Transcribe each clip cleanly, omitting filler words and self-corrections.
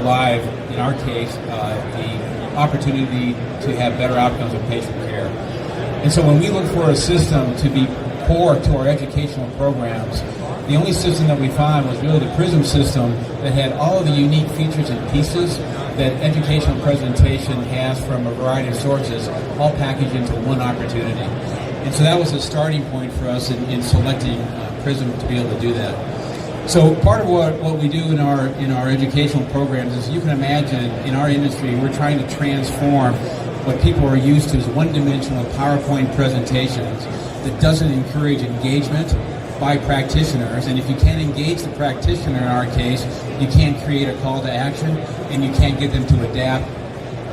Live, in our case, the opportunity to have better outcomes of patient care. And so when we look for a system to be core to our educational programs, the only system that we found was really the PRISM system that had all of the unique features and pieces that educational presentation has from a variety of sources, all packaged into one opportunity. And so that was a starting point for us in selecting PRISM to be able to do that. So part of what we do in our educational programs is, you can imagine, in our industry, we're trying to transform what people are used to as one-dimensional PowerPoint presentations that doesn't encourage engagement by practitioners. And if you can't engage the practitioner, in our case, you can't create a call to action, and you can't get them to adapt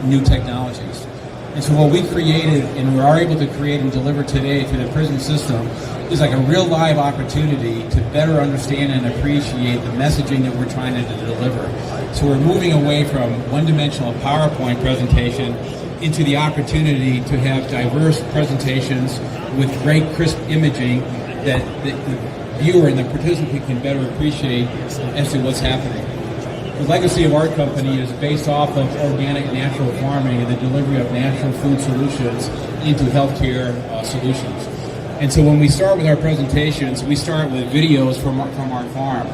new technologies. And so what we created, and we are able to create and deliver today through the PRISM system, is like a real live opportunity to better understand and appreciate the messaging that we're trying to deliver. So we're moving away from one-dimensional PowerPoint presentation into the opportunity to have diverse presentations with great crisp imaging that the viewer and the participant can better appreciate as to what's happening. The legacy of our company is based off of organic natural farming and the delivery of natural food solutions into healthcare solutions. And so when we start with our presentations, we start with videos from our farm.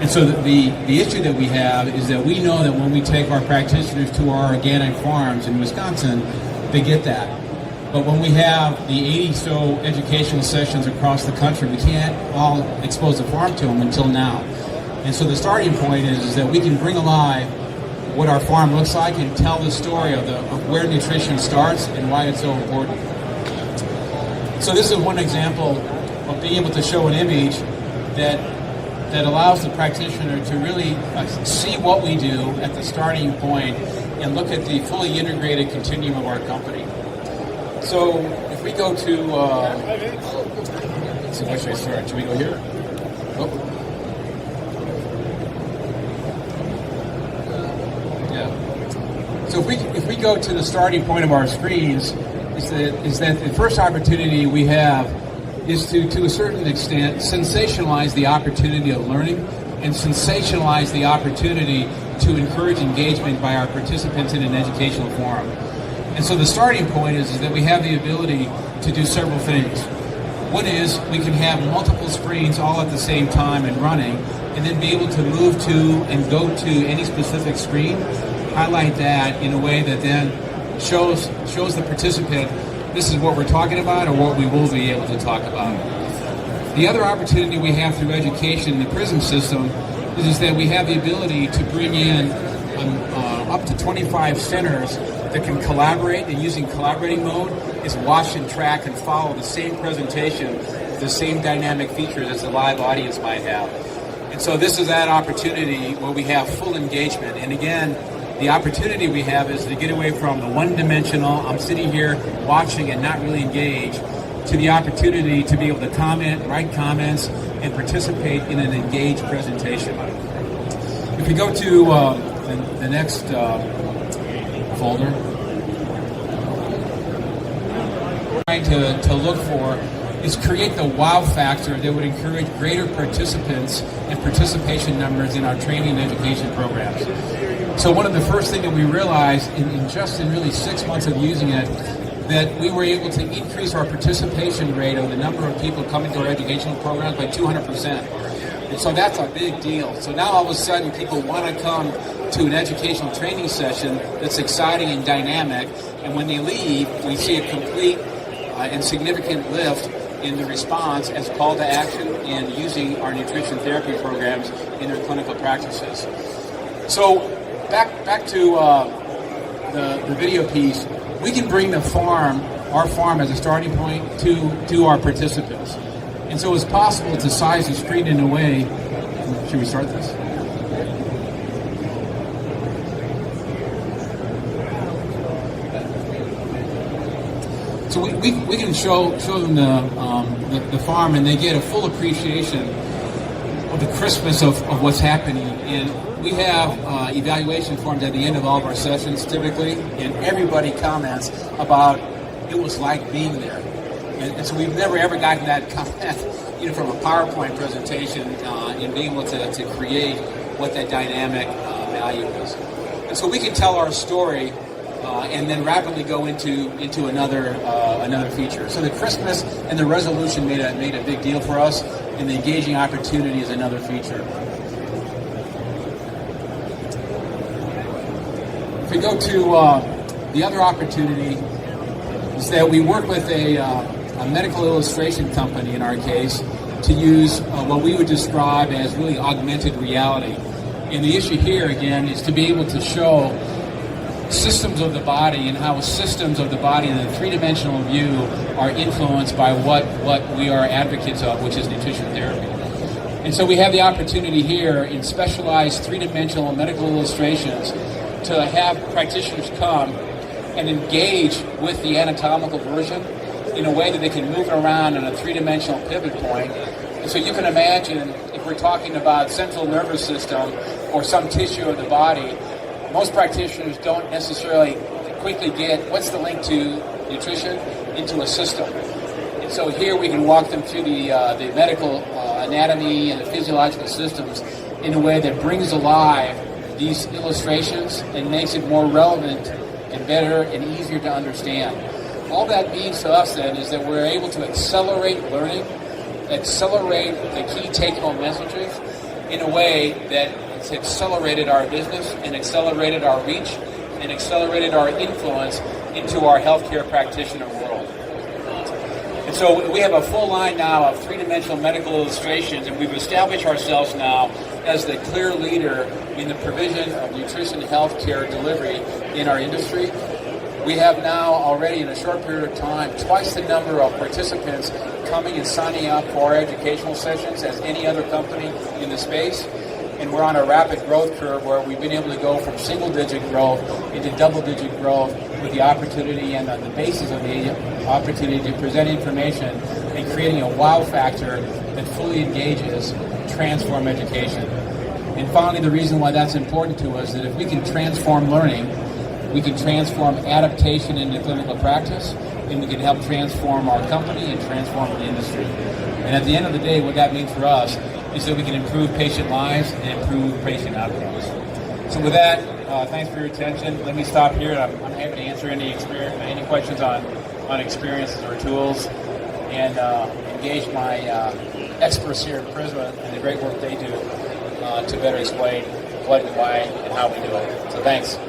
And so the issue that we have is that we know that when we take our practitioners to our organic farms in Wisconsin, they get that. But when we have the 80 so educational sessions across the country, we can't all expose the farm to them until now. And so the starting point is that we can bring alive what our farm looks like and tell the story of where nutrition starts and why it's so important. So this is one example of being able to show an image that allows the practitioner to really see what we do at the starting point and look at the fully integrated continuum of our company. So if we go to, let's see, where should I start? Should we go here? Oh. Yeah. So if we go to the starting point of our screens, is that the first opportunity we have is to a certain extent sensationalize the opportunity of learning and sensationalize the opportunity to encourage engagement by our participants in an educational forum. And so the starting point is that we have the ability to do several things. One is we can have multiple screens all at the same time and running, and then be able to move to and go to any specific screen, highlight that in a way that then shows the participant this is what we're talking about or what we will be able to talk about. The other opportunity we have through education in the PRISM system is that we have the ability to bring in up to 25 centers that can collaborate, and using collaborating mode is watch and track and follow the same presentation, the same dynamic features as the live audience might have. And so this is that opportunity where we have full engagement. And again, the opportunity we have is to get away from the one-dimensional, I'm sitting here watching and not really engaged, to the opportunity to be able to comment, write comments, and participate in an engaged presentation. If we go to the next folder, trying to look for is create the wow factor that would encourage greater participants and participation numbers in our training and education programs. So one of the first things that we realized in really 6 months of using it, that we were able to increase our participation rate of the number of people coming to our educational programs by 200%. And so that's a big deal. So now all of a sudden people want to come to an educational training session that's exciting and dynamic, and when they leave, we see a complete and significant lift in the response as a call to action in using our nutrition therapy programs in their clinical practices. So back to the video piece, we can bring our farm as a starting point to our participants. And so it's possible to size the screen in a way, should we start this? So we can show them the farm, and they get a full appreciation of the crispness of what's happening. And we have evaluation forms at the end of all of our sessions typically, and everybody comments about it was like being there. And so we've never ever gotten that comment, from a PowerPoint presentation, and being able to create what that dynamic value is. And so we can tell our story and then rapidly go into another feature. So the Christmas and the resolution made a big deal for us, and the engaging opportunity is another feature. If we go to the other opportunity, is that we work with a medical illustration company, in our case, to use what we would describe as really augmented reality. And the issue here, again, is to be able to show systems of the body and how systems of the body in a three-dimensional view are influenced by what we are advocates of, which is nutrition therapy. And so we have the opportunity here in specialized three-dimensional medical illustrations to have practitioners come and engage with the anatomical version in a way that they can move it around on a three-dimensional pivot point. And so you can imagine, if we're talking about central nervous system or some tissue of the body, most practitioners don't necessarily quickly get what's the link to nutrition into a system. And so here we can walk them through the medical anatomy and the physiological systems in a way that brings alive these illustrations and makes it more relevant and better and easier to understand. All that means to us then is that we're able to accelerate learning, accelerate the key take-home messages in a way that has accelerated our business and accelerated our reach and accelerated our influence into our healthcare practitioner world. And so we have a full line now of three-dimensional medical illustrations, and we've established ourselves now as the clear leader in the provision of nutrition healthcare delivery in our industry. We have now already in a short period of time twice the number of participants coming and signing up for our educational sessions as any other company in the space. And we're on a rapid growth curve where we've been able to go from single-digit growth into double-digit growth with the opportunity and on the basis of the opportunity to present information and creating a wow factor that fully engages transform education. And finally, the reason why that's important to us is that if we can transform learning, we can transform adaptation into clinical practice, and we can help transform our company and transform the industry. And at the end of the day, what that means for us is that we can improve patient lives and improve patient outcomes. So with that, thanks for your attention. Let me stop here, and I'm happy to answer any questions on experiences or tools, and engage my experts here at Prisma and the great work they do to better explain what and why and how we do it. So thanks.